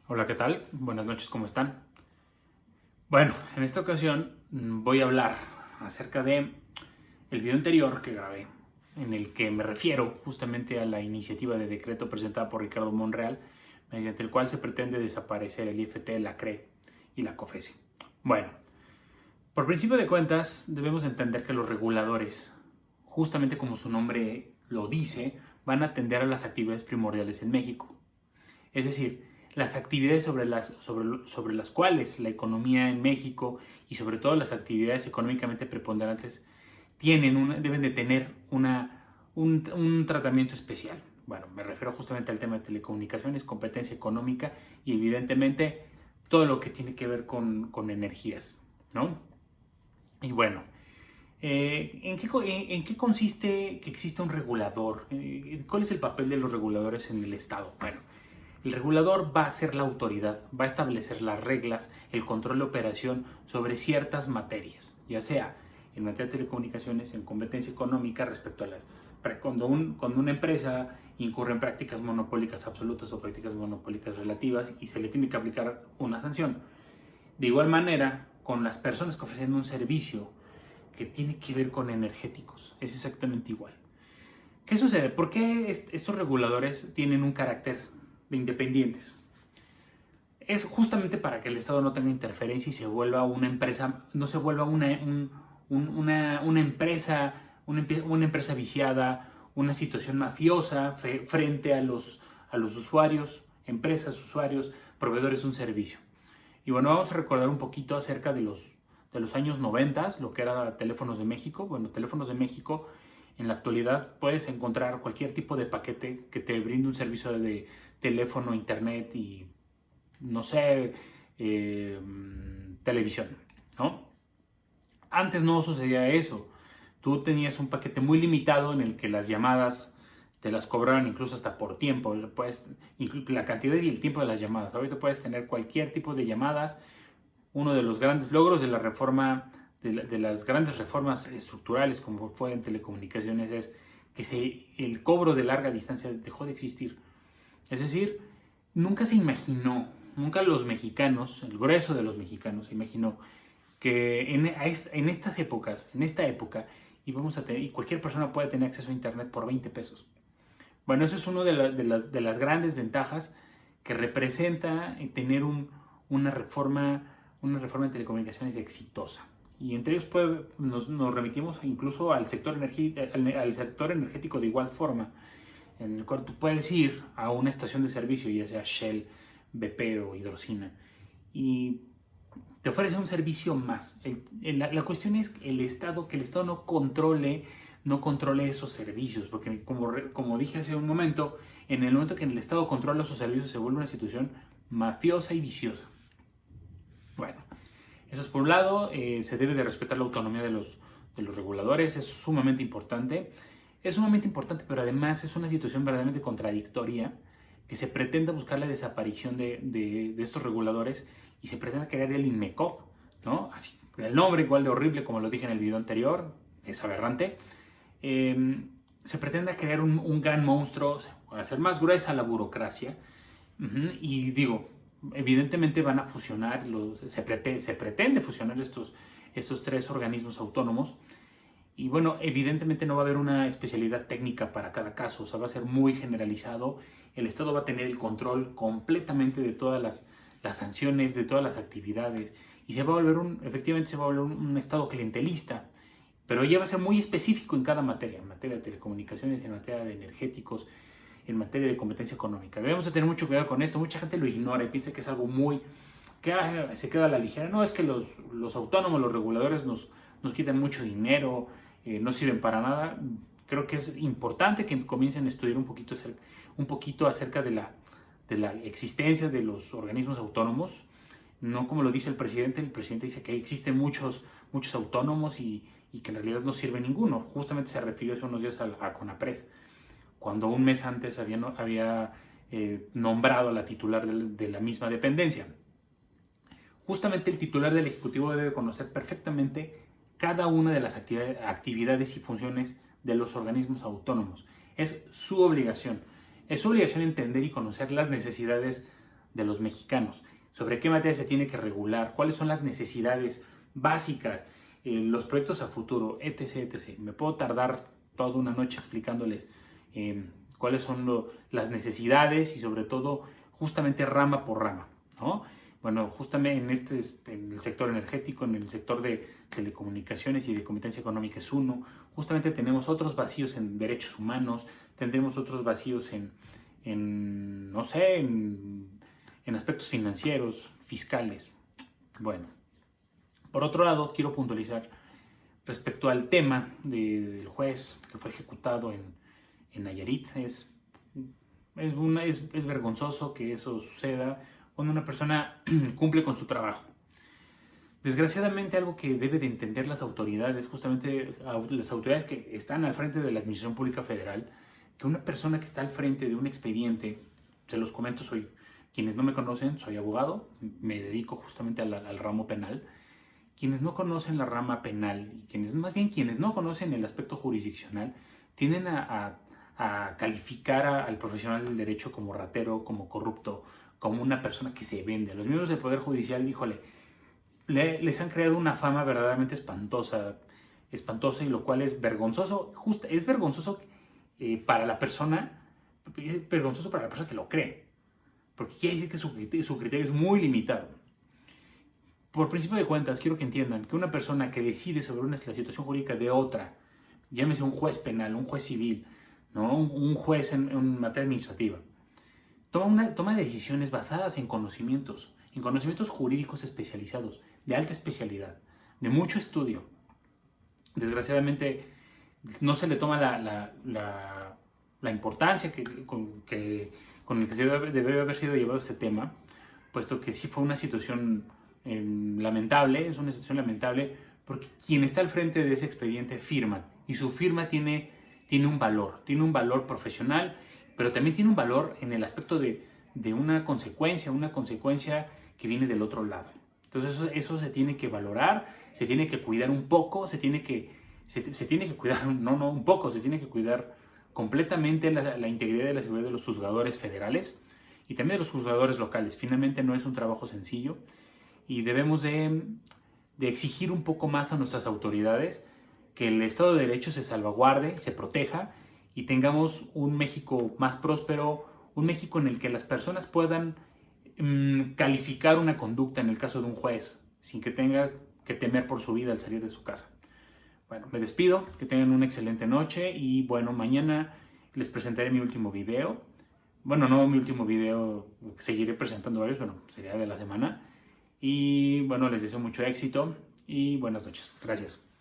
Hola, ¿qué tal? Buenas noches, ¿cómo están? Bueno, en esta ocasión voy a hablar acerca de el video anterior que grabé, en el que me refiero justamente a la iniciativa de decreto presentada por Ricardo Monreal, mediante el cual se pretende desaparecer el IFT, la CRE y la COFESE. Bueno, por principio de cuentas, debemos entender que los reguladores, justamente como su nombre lo dice, van a atender a las actividades primordiales en México. Es decir, las actividades sobre las cuales la economía en México y sobre todo las actividades económicamente preponderantes deben de tener un tratamiento especial. Bueno, me refiero justamente al tema de telecomunicaciones, competencia económica y evidentemente todo lo que tiene que ver con energías, ¿no? Y bueno, ¿en qué consiste que exista un regulador? ¿Cuál es el papel de los reguladores en el Estado? Bueno, el regulador va a ser la autoridad, va a establecer las reglas, el control de operación sobre ciertas materias, ya sea en materia de telecomunicaciones, en competencia económica respecto a cuando una empresa incurre en prácticas monopólicas absolutas o prácticas monopólicas relativas y se le tiene que aplicar una sanción. De igual manera, con las personas que ofrecen un servicio que tiene que ver con energéticos, es exactamente igual. ¿Qué sucede? ¿Por qué estos reguladores tienen un carácter de independientes? Es justamente para que el Estado no tenga interferencia y se vuelva una empresa, no se vuelva una empresa, una empresa viciada, una situación mafiosa frente a los usuarios, empresas, usuarios, proveedores de un servicio. Y bueno, vamos a recordar un poquito acerca de los años 90, lo que era Teléfonos de México. Bueno, Teléfonos de México, en la actualidad puedes encontrar cualquier tipo de paquete que te brinde un servicio de teléfono, internet y, no sé, televisión, ¿no? Antes no sucedía eso. Tú tenías un paquete muy limitado en el que las llamadas te las cobraban incluso hasta por tiempo. La cantidad y el tiempo de las llamadas. Ahorita puedes tener cualquier tipo de llamadas. Uno de los grandes logros de la reforma, de las grandes reformas estructurales como fue en telecomunicaciones es que el cobro de larga distancia dejó de existir. Es decir, nunca se imaginó, nunca los mexicanos, el grueso de los mexicanos, se imaginó que en estas épocas, en esta época, íbamos a tener, y cualquier persona puede tener acceso a internet por 20 pesos. Bueno, eso es una de las grandes ventajas que representa tener una reforma de telecomunicaciones exitosa. Y entre ellos nos remitimos incluso al sector energético de igual forma, en el cual tú puedes ir a una estación de servicio, ya sea Shell, BP o Hidrocina, y te ofrece un servicio más. La cuestión es que el Estado no controle esos servicios, porque como dije hace un momento, en el momento que el Estado controla esos servicios se vuelve una situación mafiosa y viciosa. Bueno, eso es por un lado, se debe de respetar la autonomía de los reguladores, es sumamente importante. Es sumamente importante, pero además es una situación verdaderamente contradictoria que se pretenda buscar la desaparición de estos reguladores y se pretenda crear el INMECOP, ¿no? Así, el nombre igual de horrible como lo dije en el video anterior, es aberrante. Se pretenda crear un gran monstruo, hacer más gruesa la burocracia. Y digo, evidentemente van a fusionar, se pretende fusionar estos tres organismos autónomos. Y bueno, evidentemente no va a haber una especialidad técnica para cada caso, o sea, va a ser muy generalizado. El Estado va a tener el control completamente de todas las sanciones, de todas las actividades, y efectivamente se va a volver un Estado clientelista, pero ya va a ser muy específico en materia de telecomunicaciones, en materia de energéticos, en materia de competencia económica. Debemos de tener mucho cuidado con esto. Mucha gente lo ignora y piensa que es algo que se queda a la ligera. No, es que los autónomos, los reguladores nos quitan mucho dinero, no sirven para nada. Creo que es importante que comiencen a estudiar un poquito acerca de la existencia de los organismos autónomos. No como lo dice el presidente dice que existen muchos autónomos y que en realidad no sirve ninguno. Justamente se refirió hace unos días a CONAPRED, cuando un mes antes había nombrado a la titular de la misma dependencia. Justamente el titular del Ejecutivo debe conocer perfectamente cada una de las actividades y funciones de los organismos autónomos. Es su obligación. Es su obligación entender y conocer las necesidades de los mexicanos. Sobre qué materia se tiene que regular, cuáles son las necesidades básicas, los proyectos a futuro, etc, etc. Me puedo tardar toda una noche explicándoles cuáles son las necesidades y sobre todo justamente rama por rama, ¿no? Bueno, justamente en el sector energético, en el sector de telecomunicaciones y de competencia económica es uno. Justamente tenemos otros vacíos en derechos humanos, tendremos otros vacíos no sé, en aspectos financieros, fiscales. Bueno, por otro lado, quiero puntualizar respecto al tema del juez que fue ejecutado en Nayarit. Es vergonzoso que eso suceda cuando una persona cumple con su trabajo. Desgraciadamente, algo que debe de entender las autoridades, justamente las autoridades que están al frente de la Administración Pública Federal, que una persona que está al frente de un expediente, se los comento, quienes no me conocen, soy abogado, me dedico justamente al ramo penal. Quienes no conocen la rama penal, y quienes no conocen el aspecto jurisdiccional, tienden a calificar al profesional del derecho como ratero, como corrupto, como una persona que se vende. Los miembros del Poder Judicial, híjole, les han creado una fama verdaderamente espantosa, y lo cual es vergonzoso. Es vergonzoso para la persona, es vergonzoso para la persona que lo cree, porque quiere decir que su criterio es muy limitado. Por principio de cuentas, quiero que entiendan que una persona que decide sobre la situación jurídica de otra, llámese un juez penal, un juez civil, ¿no? un juez en materia administrativa, toma decisiones basadas en conocimientos jurídicos especializados, de alta especialidad, de mucho estudio. Desgraciadamente, no se le toma la importancia con el que debe haber sido llevado este tema, puesto que sí fue una situación lamentable, es una situación lamentable, porque quien está al frente de ese expediente firma, y su firma tiene un valor profesional, pero también tiene un valor en el aspecto de una consecuencia que viene del otro lado. Entonces eso se tiene que valorar, se tiene que cuidar un poco, se tiene que cuidar, no un poco, se tiene que cuidar completamente la integridad y la seguridad de los juzgadores federales y también de los juzgadores locales. Finalmente no es un trabajo sencillo y debemos de exigir un poco más a nuestras autoridades que el Estado de Derecho se salvaguarde, se proteja y tengamos un México más próspero, un México en el que las personas puedan calificar una conducta en el caso de un juez sin que tenga que temer por su vida al salir de su casa. Bueno, me despido, que tengan una excelente noche y bueno, mañana les presentaré mi último video. Bueno, no mi último video, seguiré presentando varios, bueno, sería de la semana. Y bueno, les deseo mucho éxito y buenas noches. Gracias.